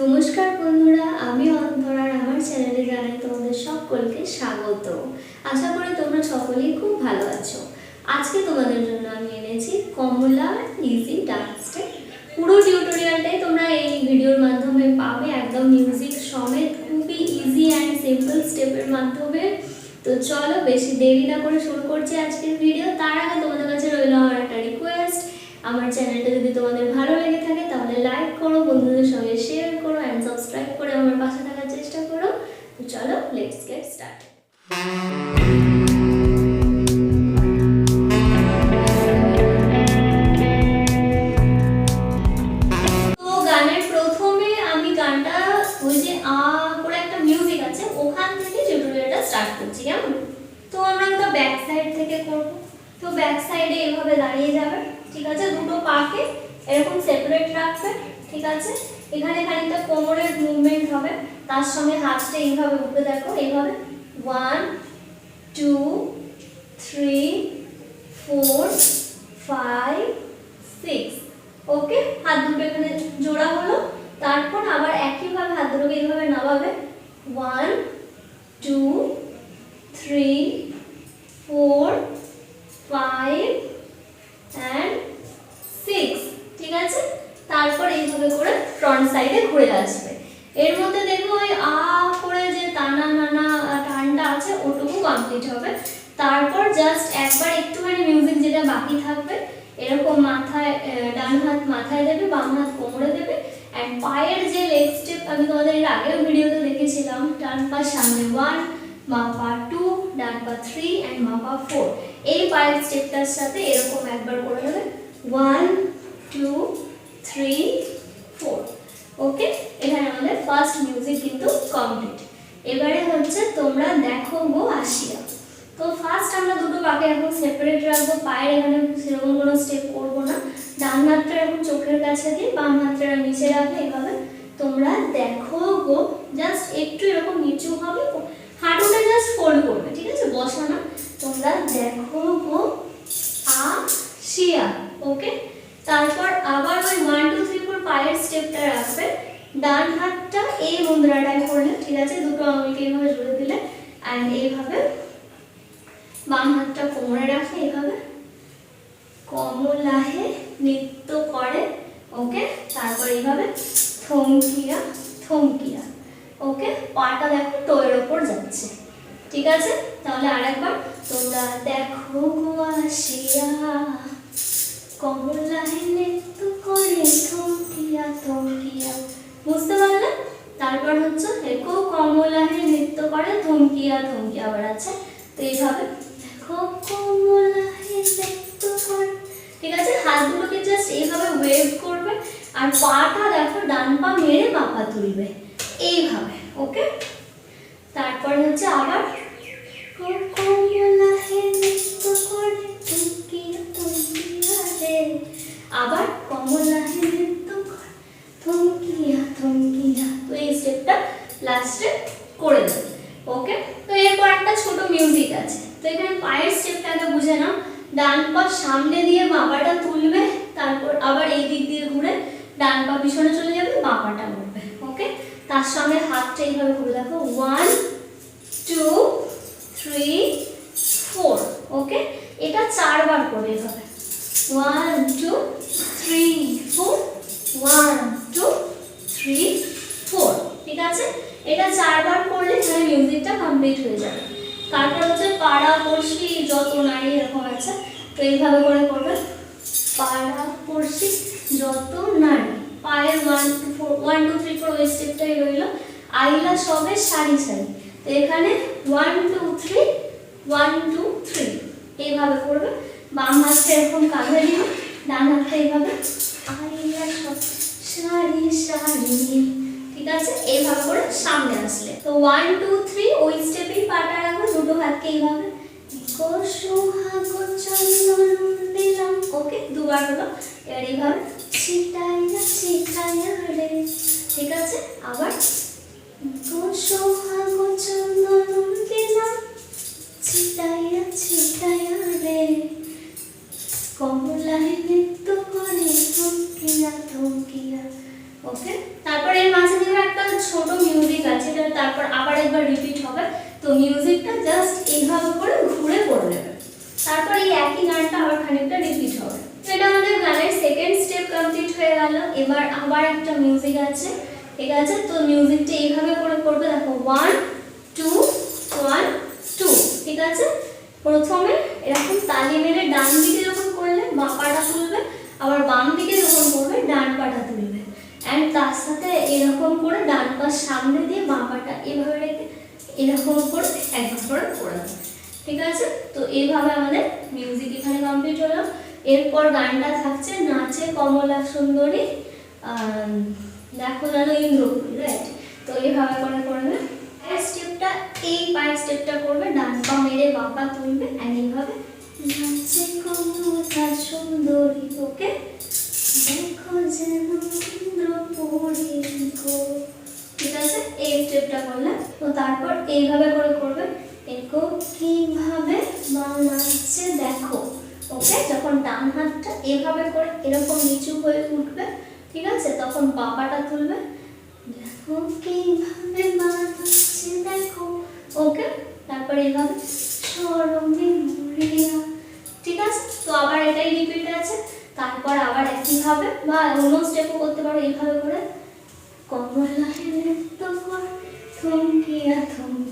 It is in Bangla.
নমস্কার বন্ধুরা, আমি অন্তরার আমার চ্যানেলে জানাই তোমাদের সকলকে স্বাগত। আশা করি তোমরা সকলেই খুব ভালো আছো। আজকে তোমাদের জন্য আমি এনেছি কমলা ইজি ডান্স স্টেপ। পুরো টিউটোরিয়ালটাই তোমরা এই ভিডিওর মাধ্যমে পাবে, একদম মিউজিক সমেত, খুবই ইজি অ্যান্ড সিম্পল স্টেপের মাধ্যমে। তো চলো বেশি দেরি না করে শুরু করছি আজকের ভিডিও। তার আগে তোমাদের কাছে রইল আমার একটা রিকোয়েস্ট, আমার চ্যানেলটা যদি তোমাদের ভালো লেগে থাকে তাহলে লাইক করো, বন্ধুদের সঙ্গে শেয়ার করো অ্যান্ড সাবস্ক্রাইব করে আমার পাশে থাকার চেষ্টা করো। তো চলো লেটস গেট স্টার্ট। তো গানের প্রথমে আমি গানটা ওই যে করে একটা মিউজিক আছে ওখান থেকে টিউটোরিয়ালটা স্টার্ট করছি, কেমন? তো আমরা একটা ব্যাক সাইড থেকে করব। তো ব্যাক সাইডে এভাবে দাঁড়িয়ে যাবে, ঠিক আছে? দুটো পাকে এরকম সেপারেট রাখবে, ঠিক আছে? এখানে খানিকটা কোমরের মুভমেন্ট হবে, তার সঙ্গে হাতটা এইভাবে উঠে দেখো, এইভাবে 1 2 3 4 5 6। ওকে, হাত দুটো এখানে জোড়া হলো। তারপর আবার একইভাবে হাত দুটোকে এইভাবে নামাবে, 1 2 3 4 5 and 6, ঠিক আছে? তারপর এইভাবে করে ফ্রন্ট সাইডে ঘুরে আসবে। এর মধ্যে দেখো ওই করে যে টানা নানা টানটা আছে ওটুকু কমপ্লিট হবে। তারপর জাস্ট একবার একটুখানি মিউজিক যেটা বাকি থাকবে, এরকম মাথায় ডান হাত মাথায় দেবে, বাম হাত কোমরে দেবে, এন্ড পায়ের যে লেগ স্টেপ আমি তোমাদের এর আগের ভিডিওতে দেখেছিলাম, ডান পা সামনে 1, বাম পা 2, ডান পা 3 এন্ড বাম পা 4। এই পায়ের স্টেপটার সাথে এরকম একবার করে নেবে, 1 2 3 4। ওকে, এখানে আমাদের ফার্স্ট মিউজিক কিন্তু কমপ্লিট। এবারে হচ্ছে তোমরা দেখো গো আসিয়া। তো ফার্স্ট আমরা দুটো পাকে এখন সেপারেট রাখবো, পায়ের এখানে সেরকম কোনো স্টেপ করব না। ডান হাতটা এখন চোখের কাছে দিয়ে বাম হাতটা নিচে রাখবে, এভাবে তোমরা দেখো গো, জাস্ট একটু এরকম নিচু হবে, হাঁটুটা জাস্ট ফোল্ড করবে, ঠিক আছে? বসা না। তোমরা দেখো গো আসিয়া। ওকে, তারপর আবার ওই 1 2 3 4 পায়ের স্টেপটা রাখবে, ডান হাতটা এই মুদ্রাটায় করলে, ঠিক আছে? দুটো আঙুলকে এইভাবে জুড়ে দিলে এন্ড এইভাবে বাম হাতটা কোমরে রাখে, এইভাবে কমলাহে নৃত্য করে। ওকে, তারপর এইভাবে থমকিয়া থমকিয়া। ওকে, পাটা দেখো টোয়ের ওপর যাচ্ছে, ঠিক আছে? তাহলে আরেকবার, তোমরা দেখো গো আসিয়া কমলাহে নৃত্য করে থমকিয়া থমকিয়া। বুঝতে পারলে? তারপর হচ্ছে দেখো কমলাহে নৃত্য করে থমকিয়া থমকিয়া আবার আছে। তো এইভাবে দেখো কমলাহে নৃত্য করে, ঠিক আছে? হাত দুটোকে জাস্ট এইভাবে ওয়েভ করবে আর পাটা দেখো ডান পা মেরে বাঁ পা তুলবে, এইভাবে। ওকে, তারপর হচ্ছে আবার কমলাহে নৃত্য করে থমকিয়া থমকিয়া রে, আবার কমলাহে নৃত্য করে থমকিয়া থমকিয়া। তো এই স্টেপটা লাস্টে করে দেবে। ওকে, তো এরপর একটা ছোট মিউজিক আছে। তো এখানে পায়ের স্টেপটাকে বুঝে নাও, ডান পা সামনে দিয়ে বাঁ পাটা তুলবে, তারপর আবার এই দিক দিয়ে ঘুরে ডান পা পিছনে চলে যাবে, বাঁ পাটা উঠবে। ওকে, তার সঙ্গে হাতটা এইভাবে ঘুরে দেখো, 1 2 3 4। ওকে, এটা 4 বার করে হবে, 1 2 3 4 1 2 3 4, ঠিক আছে? এটা 4 বার করলে এখানে মিউজিকটা কমপ্লিট হয়ে যাবে। তারপর হচ্ছে পাড়া পড়শি যত নারী এরকম আছে, তো এইভাবে করে করবে, পাড়া পড়শি যত নারী। পায়ের 1 2 3 4 ওই স্টেপটাই রইল। আইলা সবে সারি সারি, তো এখানে 1 2 3 1 2 3 এইভাবে করবে। বাম হাতটা এরকম কাঁধে নিয়ে, ডান হাতটা এইভাবে আইলা সব সারি সারি, ঠিক আছে? এইভাবে করে সামনে আসলে তো 1 2 3 ওই স্টেপেই পাটা রাখবে, দুটো হাতকে এইভাবে সোহাগ চন্দন দিলাম। ওকে, দুবার হলো। এবার এইভাবে ছিটাইয়া ছিটাইয়া রে, ঠিক আছে? আবার সোহাগ চন্দন দিলাম ছিটাইয়া ছিটাইয়া রে, কমলাহে নৃত্য করে থমকিয়া থমকিয়া। ওকে, তারপর এর মাঝে দিবে তারপর আবার একবার রিপিট হবে। তো মিউজিকটা জাস্ট এইভাবে করে ঘুরে করে নেবে, তারপর এই একই গানটা আবার খানিকটা রিপিট হবে। এটা আমাদের গানের সেকেন্ড স্টেপ কমপ্লিট হয়ে গেল। এবার আবার একটা মিউজিক আছে, ঠিক আছে? তো মিউজিকটা এইভাবে করে করবে, দেখো 1 2 1 2, ঠিক আছে? প্রথমে এরকম তালি মেরে ডান দিকে যখন করলে বাঁ পাটা তুলবে, আবার বাম দিকে যখন করবে ডান পাটা তুলবে, এন্ড তার সাথে এরকম করে ডান পা সামনে দিয়ে বাঁ পাটা এভাবে রেখে এরকম করে একবার করে করে দেবে, ঠিক আছে? তো এইভাবে আমাদের মিউজিক এখানে কমপ্লিট হলো। এরপর গানটা থাকছে নাচে কমলা সুন্দরী দেখো জানো ইন্দ্রপুরী, রাইট? তো এইভাবে করে করবে। পায়ের স্টেপটা, এই পায়ের স্টেপটা করবে, ডান পা মেরে বাঁ পা তুলবে এন্ড এইভাবে নাচে কমলা সুন্দরী, ওকে? দেখো যেন ইন্দ্রপুরী গো, ঠিক আছে? এই স্টেপটা করলে। তো তারপর এইভাবে করে করবে, দেখো কিভাবে বানাচ্ছে দেখো, ওকে? যখন ডান হাতটা এভাবে করে এরকম নিচু হয়ে উঠবে, ঠিক আছে? তখন বাঁ পাটা তুলবে, দেখো কিভাবে বানাচ্ছে দেখো, ওকে? তারপর এইভাবে সরমে মরিয়া, ঠিক আছে? তো আবার এটাই রিপিট আছে। তারপর আবার একইভাবে বা অন্য স্টেপও করতে পারো এইভাবে করে, কমলা নৃত্য কর থমকিয়া থমকিয়া